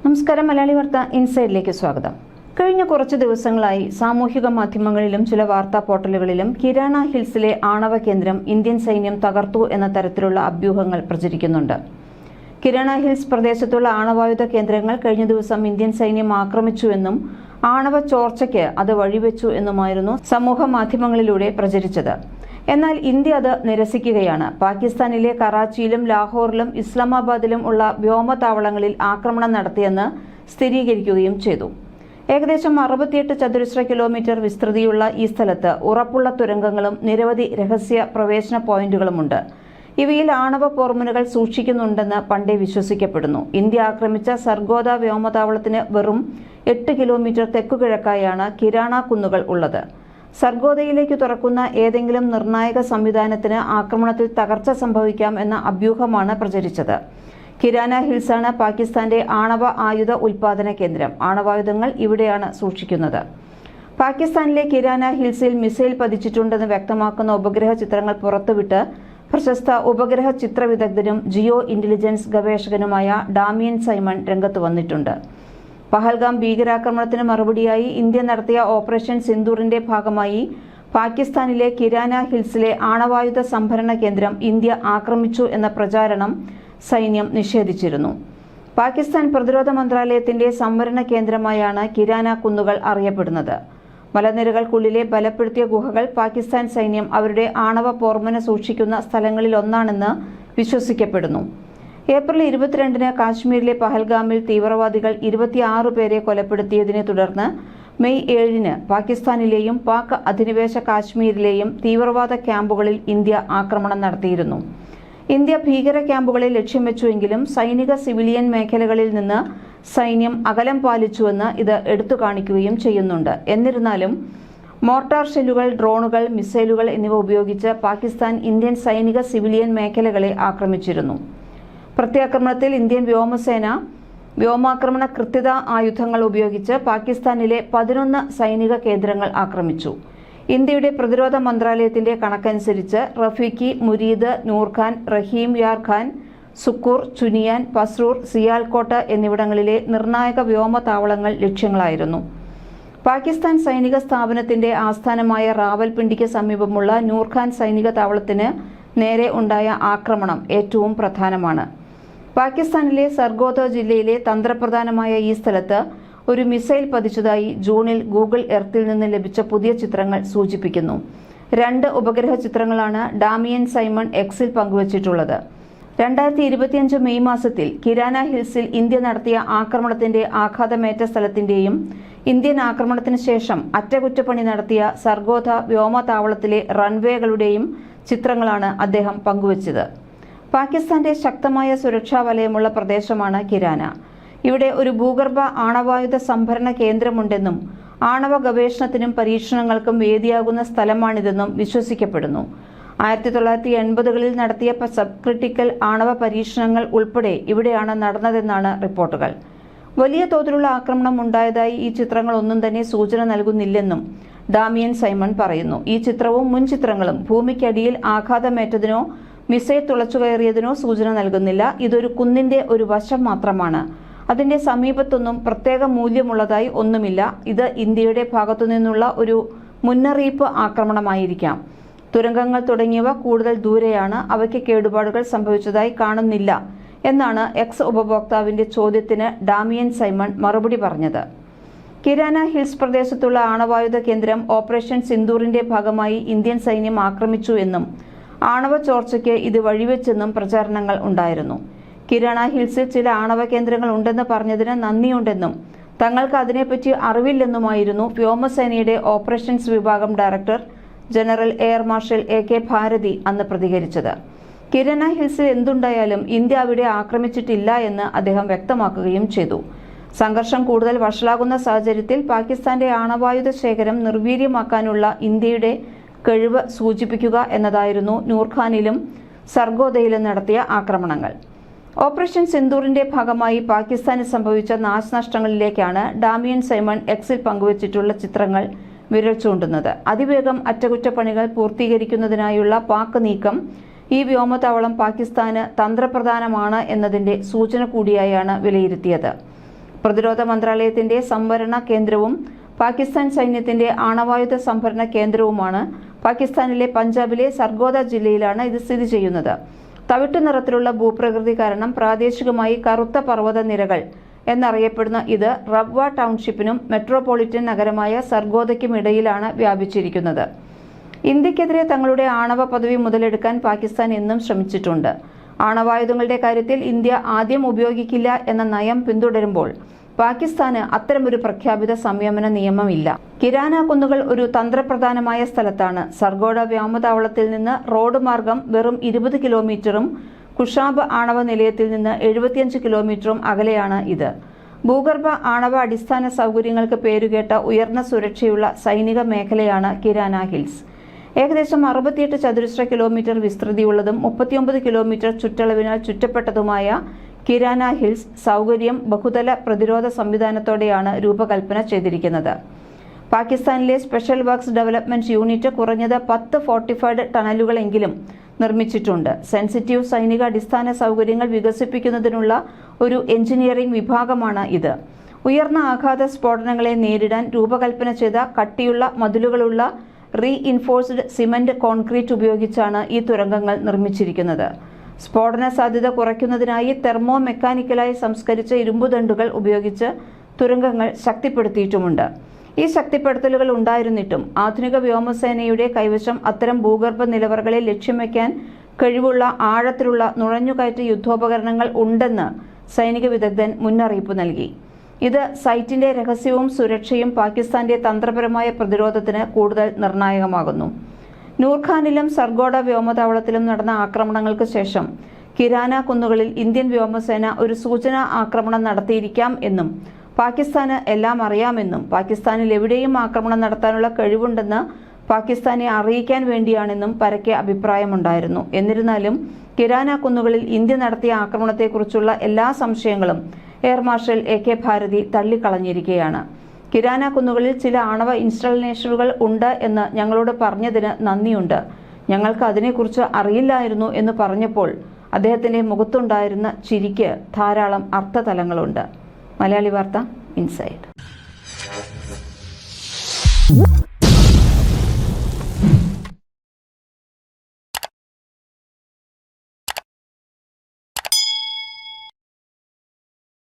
നമസ്കാരം. മലയാളി വാർത്ത ഇൻസൈഡിലേക്ക് സ്വാഗതം. കഴിഞ്ഞ കുറച്ച് ദിവസങ്ങളായി സാമൂഹിക മാധ്യമങ്ങളിലും ചില വാർത്താ പോർട്ടലുകളിലും കിരാന ഹിൽസിലെ ആണവ കേന്ദ്രം ഇന്ത്യൻ സൈന്യം തകർത്തു എന്ന തരത്തിലുള്ള അഭ്യൂഹങ്ങൾ പ്രചരിക്കുന്നുണ്ട്. കിരാന ഹിൽസ് പ്രദേശത്തുള്ള ആണവായുധ കേന്ദ്രങ്ങൾ കഴിഞ്ഞ ദിവസം ഇന്ത്യൻ സൈന്യം ആക്രമിച്ചുവെന്നും ആണവ ചോർച്ചയ്ക്ക് അത് വഴിവെച്ചു എന്നുമായിരുന്നു സമൂഹ മാധ്യമങ്ങളിലൂടെ പ്രചരിച്ചത്. എന്നാൽ ഇന്ത്യ അത് നിരസിക്കുകയാണ്. പാകിസ്ഥാനിലെ കറാച്ചിയിലും ലാഹോറിലും ഇസ്ലാമാബാദിലും ഉള്ള വ്യോമതാവളങ്ങളിൽ ആക്രമണം നടത്തിയെന്ന് സ്ഥിരീകരിക്കുകയും ചെയ്തു. ഏകദേശം 68 ചതുരശ്ര കിലോമീറ്റർ വിസ്തൃതിയുള്ള ഈ സ്ഥലത്ത് ഉറപ്പുള്ള തുരങ്കങ്ങളും നിരവധി രഹസ്യ പ്രവേശന പോയിന്റുകളുമുണ്ട്. ഇവയിൽ ആണവ പോർമുനകൾ സൂക്ഷിക്കുന്നുണ്ടെന്ന് പണ്ടേ വിശ്വസിക്കപ്പെടുന്നു. ഇന്ത്യ ആക്രമിച്ച സർഗോദ വ്യോമതാവളത്തിന് വെറും 8 കിലോമീറ്റർ തെക്കുകിഴക്കായാണ് കിരാന കുന്നുകൾ ഉള്ളത്. സർഗോദയിലേക്ക് തുറക്കുന്ന ഏതെങ്കിലും നിർണായക സംവിധാനത്തിന് ആക്രമണത്തിൽ തകർച്ച സംഭവിക്കാം എന്ന അഭ്യൂഹമാണ് പ്രചരിച്ചത്. കിരാന ഹിൽസാണ് പാകിസ്ഥാന്റെ ആണവ ആയുധ ഉൽപാദന കേന്ദ്രം. ആണവായുധങ്ങൾ ഇവിടെയാണ് സൂക്ഷിക്കുന്നത്. പാകിസ്ഥാനിലെ കിരാന ഹിൽസിൽ മിസൈൽ പതിച്ചിട്ടുണ്ടെന്ന് വ്യക്തമാക്കുന്ന ഉപഗ്രഹ ചിത്രങ്ങൾ പുറത്തുവിട്ട് പ്രശസ്ത ഉപഗ്രഹ ചിത്ര വിദഗ്ധനും ജിയോ ഇന്റലിജൻസ് ഗവേഷകനുമായ ഡാമിയൻ സൈമൺ രംഗത്ത് വന്നിട്ടുണ്ട്. പഹൽഗാം ഭീകരാക്രമണത്തിന് മറുപടിയായി ഇന്ത്യ നടത്തിയ ഓപ്പറേഷൻ സിന്ദൂറിന്റെ ഭാഗമായി പാകിസ്ഥാനിലെ കിരാന ഹിൽസിലെ ആണവായുധ സംഭരണ കേന്ദ്രം ഇന്ത്യ ആക്രമിച്ചു എന്ന പ്രചാരണം സൈന്യം നിഷേധിച്ചിരുന്നു. പാകിസ്ഥാൻ പ്രതിരോധ മന്ത്രാലയത്തിന്റെ സംവരണ കേന്ദ്രമായാണ് കിരാന കുന്നുകൾ അറിയപ്പെടുന്നത്. മലനിരകൾക്കുള്ളിലെ ബലപ്പെടുത്തിയ ഗുഹകൾ പാകിസ്ഥാൻ സൈന്യം അവരുടെ ആണവ പോർമുന സൂക്ഷിക്കുന്ന സ്ഥലങ്ങളിലൊന്നാണെന്ന് വിശ്വസിക്കപ്പെടുന്നു. ഏപ്രിൽ 22-ന് കാശ്മീരിലെ പഹൽഗാമിൽ തീവ്രവാദികൾ 26 പേരെ കൊലപ്പെടുത്തിയതിനെ തുടർന്ന് മെയ് 7-ന് പാകിസ്ഥാനിലെയും പാക് അധിനിവേശ കാശ്മീരിലെയും തീവ്രവാദ ക്യാമ്പുകളിൽ ഇന്ത്യ ആക്രമണം നടത്തിയിരുന്നു. ഇന്ത്യ ഭീകര ക്യാമ്പുകളെ ലക്ഷ്യം വെച്ചുവെങ്കിലും സൈനിക സിവിലിയൻ മേഖലകളിൽ നിന്ന് സൈന്യം അകലം പാലിച്ചുവെന്ന് ഇത് എടുത്തു കാണിക്കുകയും ചെയ്യുന്നുണ്ട്. എന്നിരുന്നാലും മോർട്ടാർ ഷെല്ലുകൾ, ഡ്രോണുകൾ, മിസൈലുകൾ എന്നിവ ഉപയോഗിച്ച് പാകിസ്ഥാൻ ഇന്ത്യൻ സൈനിക സിവിലിയൻ മേഖലകളെ ആക്രമിച്ചിരുന്നു. പ്രത്യാക്രമണത്തിൽ ഇന്ത്യൻ വ്യോമസേന വ്യോമാക്രമണ കൃത്യത ആയുധങ്ങൾ ഉപയോഗിച്ച് പാകിസ്ഥാനിലെ 11 സൈനിക കേന്ദ്രങ്ങൾ ആക്രമിച്ചു. ഇന്ത്യയുടെ പ്രതിരോധ മന്ത്രാലയത്തിന്റെ കണക്കനുസരിച്ച് റഫീഖി, മുരീദ്, നൂർഖാൻ, റഹീം യാർ ഖാൻ, സുക്കൂർ, ചുനിയാൻ, പസ്രൂർ, സിയാൽകോട്ട് എന്നിവിടങ്ങളിലെ നിർണായക വ്യോമതാവളങ്ങൾ ലക്ഷ്യങ്ങളായിരുന്നു. പാകിസ്ഥാൻ സൈനിക സ്ഥാപനത്തിന്റെ ആസ്ഥാനമായ റാവൽപിണ്ടിക്ക് സമീപമുള്ള നൂർഖാൻ സൈനിക താവളത്തിന് നേരെ ഉണ്ടായ ആക്രമണം ഏറ്റവും പ്രധാനമാണ്. പാകിസ്ഥാനിലെ സർഗോദ ജില്ലയിലെ തന്ത്രപ്രധാനമായ ഈ സ്ഥലത്ത് ഒരു മിസൈൽ പതിച്ചതായി ജൂണിൽ ഗൂഗിൾ എർത്തിൽ നിന്ന് ലഭിച്ച പുതിയ ചിത്രങ്ങൾ സൂചിപ്പിക്കുന്നു. 2 ഉപഗ്രഹ ചിത്രങ്ങളാണ് ഡാമിയൻ സൈമൺ എക്സിൽ പങ്കുവച്ചിട്ടുള്ളത്. 2025 മെയ് മാസത്തിൽ കിരാന ഹിൽസിൽ ഇന്ത്യ നടത്തിയ ആക്രമണത്തിന്റെ ആഘാതമേറ്റ സ്ഥലത്തിന്റെയും ഇന്ത്യൻ ആക്രമണത്തിന് ശേഷം അറ്റകുറ്റപ്പണി നടത്തിയ സർഗോദ വ്യോമതാവളത്തിലെ റൺവേകളുടെയും ചിത്രങ്ങളാണ് അദ്ദേഹം പങ്കുവച്ചത്. പാകിസ്ഥാന്റെ ശക്തമായ സുരക്ഷാ വലയമുള്ള പ്രദേശമാണ് കിരാന. ഇവിടെ ഒരു ഭൂഗർഭ ആണവായുധ സംഭരണ കേന്ദ്രമുണ്ടെന്നും ആണവ ഗവേഷണത്തിനും പരീക്ഷണങ്ങൾക്കും വേദിയാകുന്ന സ്ഥലമാണിതെന്നും വിശ്വസിക്കപ്പെടുന്നു. 1980-കളിൽ നടത്തിയ സബ് ക്രിട്ടിക്കൽ ആണവ പരീക്ഷണങ്ങൾ ഉൾപ്പെടെ ഇവിടെയാണ് നടന്നതെന്നാണ് റിപ്പോർട്ടുകൾ. വലിയ തോതിലുള്ള ആക്രമണം ഉണ്ടായതായി ഈ ചിത്രങ്ങളൊന്നും തന്നെ സൂചന നൽകുന്നില്ലെന്നും ഡാമിയൻ സൈമൺ പറയുന്നു. ഈ ചിത്രവും മുൻ ചിത്രങ്ങളും ഭൂമിക്കടിയിൽ ആഘാതമേറ്റതിനോ മിസൈൽ തുളച്ചുകയറിയതിനോ സൂചന നൽകുന്നില്ല. ഇതൊരു കുന്നിന്റെ ഒരു വശം മാത്രമാണ്. അതിന്റെ സമീപത്തൊന്നും പ്രത്യേക മൂല്യമുള്ളതായി ഒന്നുമില്ല. ഇത് ഇന്ത്യയുടെ ഭാഗത്തുനിന്നുള്ള ഒരു മുന്നറിയിപ്പ് ആക്രമണമായിരിക്കാം. തുരങ്കങ്ങൾ തുടങ്ങിയവ കൂടുതൽ ദൂരെയാണ്. അവയ്ക്ക് കേടുപാടുകൾ സംഭവിച്ചതായി കാണുന്നില്ല എന്നാണ് എക്സ് ഉപഭോക്താവിന്റെ ചോദ്യത്തിന് ഡാമിയൻ സൈമൺ മറുപടി പറഞ്ഞത്. കിരാന ഹിൽസ് പ്രദേശത്തുള്ള ആണവായുധ കേന്ദ്രം ഓപ്പറേഷൻ സിന്ദൂറിന്റെ ഭാഗമായി ഇന്ത്യൻ സൈന്യം ആക്രമിച്ചു എന്നും ആണവ ചോർച്ചയ്ക്ക് ഇത് വഴിവെച്ചെന്നും പ്രചാരണങ്ങൾ ഉണ്ടായിരുന്നു. കിരാന ഹിൽസിൽ ചില ആണവ കേന്ദ്രങ്ങൾ ഉണ്ടെന്ന് പറഞ്ഞതിന് നന്ദിയുണ്ടെന്നും തങ്ങൾക്ക് അതിനെപ്പറ്റി അറിവില്ലെന്നുമായിരുന്നു വ്യോമസേനയുടെ ഓപ്പറേഷൻസ് വിഭാഗം director general air marshal AK Bharti അന്ന് പ്രതികരിച്ചത്. കിരാന ഹിൽസിൽ എന്തുണ്ടായാലും ഇന്ത്യ അവിടെ ആക്രമിച്ചിട്ടില്ല എന്ന് അദ്ദേഹം വ്യക്തമാക്കുകയും ചെയ്തു. സംഘർഷം കൂടുതൽ വഷളാകുന്ന സാഹചര്യത്തിൽ പാകിസ്ഥാന്റെ ആണവായുധ ശേഖരം നിർവീര്യമാക്കാനുള്ള ഇന്ത്യയുടെ കഴിവ് സൂചിപ്പിക്കുക എന്നതായിരുന്നു നൂർഖാനിലും സർഗോദയിലും നടത്തിയ ആക്രമണങ്ങൾ. ഓപ്പറേഷൻ സിന്ദൂറിന്റെ ഭാഗമായി പാകിസ്ഥാന് സംഭവിച്ച നാശനഷ്ടങ്ങളിലേക്കാണ് ഡാമിയൻ സൈമൺ എക്സിൽ പങ്കുവച്ചിട്ടുള്ള ചിത്രങ്ങൾ വിരൽ ചൂണ്ടുന്നത്. അതിവേഗം അറ്റകുറ്റപ്പണികൾ പൂർത്തീകരിക്കുന്നതിനായുള്ള പാക് നീക്കം ഈ വ്യോമതാവളം പാകിസ്ഥാന് തന്ത്രപ്രധാനമാണ് എന്നതിന്റെ സൂചന കൂടിയായാണ് വിലയിരുത്തിയത്. പ്രതിരോധ മന്ത്രാലയത്തിന്റെ സംഭരണ കേന്ദ്രവും പാകിസ്ഥാൻ സൈന്യത്തിന്റെ ആണവായുധ സംഭരണ കേന്ദ്രവുമാണ്. പാകിസ്ഥാനിലെ പഞ്ചാബിലെ സർഗോദ ജില്ലയിലാണ് ഇത് സ്ഥിതി ചെയ്യുന്നത്. തവിട്ടു നിറത്തിലുള്ള ഭൂപ്രകൃതി കാരണം പ്രാദേശികമായി കറുത്ത പർവ്വത നിരകൾ എന്നറിയപ്പെടുന്ന ഇത് റബ്വ ടൗൺഷിപ്പിനും മെട്രോപൊളിറ്റൻ നഗരമായ സർഗോദയ്ക്കും ഇടയിലാണ് വ്യാപിച്ചിരിക്കുന്നത്. ഇന്ത്യക്കെതിരെ തങ്ങളുടെ ആണവ പദവി മുതലെടുക്കാൻ പാകിസ്ഥാൻ എന്നും ശ്രമിച്ചിട്ടുണ്ട്. ആണവായുധങ്ങളുടെ കാര്യത്തിൽ ഇന്ത്യ ആദ്യം ഉപയോഗിക്കില്ല എന്ന നയം പിന്തുടരുമ്പോൾ പാകിസ്ഥാന് അത്തരമൊരു പ്രഖ്യാപിത സംയമന നിയമമില്ല. കിരാന കുന്നുകൾ ഒരു തന്ത്രപ്രധാനമായ സ്ഥലത്താണ്. സർഗോഡ വ്യോമതാവളത്തിൽ നിന്ന് റോഡ് മാർഗം വെറും 20 കിലോമീറ്ററും കുഷാബ് ആണവ നിലയത്തിൽ നിന്ന് 75 കിലോമീറ്ററും അകലെയാണ് ഇത്. ഭൂഗർഭ ആണവ അടിസ്ഥാന സൗകര്യങ്ങൾക്ക് പേരുകേട്ട ഉയർന്ന സുരക്ഷയുള്ള സൈനിക മേഖലയാണ് കിരാന ഹിൽസ്. ഏകദേശം 68 ചതുരശ്ര കിലോമീറ്റർ വിസ്തൃതിയുള്ളതും 39 കിലോമീറ്റർ ചുറ്റളവിനാൽ ചുറ്റപ്പെട്ടതുമായ കിരാന ഹിൽസ് സൗകര്യം ബഹുതല പ്രതിരോധ സംവിധാനത്തോടെയാണ് രൂപകൽപ്പന ചെയ്തിരിക്കുന്നത്. പാകിസ്ഥാനിലെ സ്പെഷ്യൽ വർക്ക്സ് ഡെവലപ്മെന്റ് യൂണിറ്റ് കുറഞ്ഞത് 10 ഫോർട്ടിഫൈഡ് ടണലുകളെങ്കിലും നിർമ്മിച്ചിട്ടുണ്ട്. സെൻസിറ്റീവ് സൈനിക അടിസ്ഥാന സൗകര്യങ്ങൾ വികസിപ്പിക്കുന്നതിനുള്ള ഒരു എഞ്ചിനീയറിംഗ് വിഭാഗമാണ് ഇത്. ഉയർന്ന ആഘാത സ്ഫോടനങ്ങളെ നേരിടാൻ രൂപകൽപ്പന ചെയ്ത കട്ടിയുള്ള മതിലുകളുള്ള റീഇൻഫോഴ്സ്ഡ് സിമന്റ് കോൺക്രീറ്റ് ഉപയോഗിച്ചാണ് ഈ തുരങ്കങ്ങൾ നിർമ്മിച്ചിരിക്കുന്നത്. സ്ഫോടന സാധ്യത കുറയ്ക്കുന്നതിനായി തെർമോ മെക്കാനിക്കലായി സംസ്കരിച്ച ഇരുമ്പുദണ്ടുകൾ ഉപയോഗിച്ച് തുരങ്കങ്ങൾ ശക്തിപ്പെടുത്തിയിട്ടുമുണ്ട്. ഈ ശക്തിപ്പെടുത്തലുകൾ ഉണ്ടായിരുന്നിട്ടും ആധുനിക വ്യോമസേനയുടെ കൈവശം അത്തരം ഭൂഗർഭ നിലവറകളെ ലക്ഷ്യം വയ്ക്കാൻ കഴിവുള്ള ആഴത്തിലുള്ള നുഴഞ്ഞുകയറ്റ യുദ്ധോപകരണങ്ങൾ ഉണ്ടെന്ന് സൈനിക വിദഗ്ധൻ മുന്നറിയിപ്പ് നൽകി. ഇത് സൈറ്റിന്റെ രഹസ്യവും സുരക്ഷയും പാകിസ്ഥാന്റെ തന്ത്രപരമായ പ്രതിരോധത്തിന് കൂടുതൽ നിർണായകമാകുന്നു. നൂർഖാനിലും സർഗോഡ വ്യോമതാവളത്തിലും നടന്ന ആക്രമണങ്ങൾക്ക് ശേഷം കിരാന കുന്നുകളിൽ ഇന്ത്യൻ വ്യോമസേന ഒരു സൂചനാ ആക്രമണം നടത്തിയിരിക്കാം എന്നും പാകിസ്ഥാന് എല്ലാം അറിയാമെന്നും പാകിസ്ഥാനിൽ എവിടെയും ആക്രമണം നടത്താനുള്ള കഴിവുണ്ടെന്ന് പാകിസ്ഥാനെ അറിയിക്കാൻ വേണ്ടിയാണെന്നും പരക്കെ അഭിപ്രായമുണ്ടായിരുന്നു. എന്നിരുന്നാലും കിരാന കുന്നുകളിൽ ഇന്ത്യ നടത്തിയ ആക്രമണത്തെക്കുറിച്ചുള്ള എല്ലാ സംശയങ്ങളും എയർ മാർഷൽ AK ഭാരതി തള്ളിക്കളഞ്ഞിരിക്കുകയാണ്. കിരാന കുന്നുകളിൽ ചില ആണവ ഇൻസ്റ്റലേഷനുകൾ ഉണ്ട് എന്ന് ഞങ്ങളോട് പറഞ്ഞതിന് നന്ദിയുണ്ട്. ഞങ്ങൾക്ക് അതിനെക്കുറിച്ച് അറിയില്ലായിരുന്നു എന്ന് പറഞ്ഞപ്പോൾ അദ്ദേഹത്തിന്റെ മുഖത്തുണ്ടായിരുന്ന ചിരിക്ക് ധാരാളം അർത്ഥതലങ്ങളുണ്ട്. മലയാളി വാർത്ത ഇൻസൈഡ്.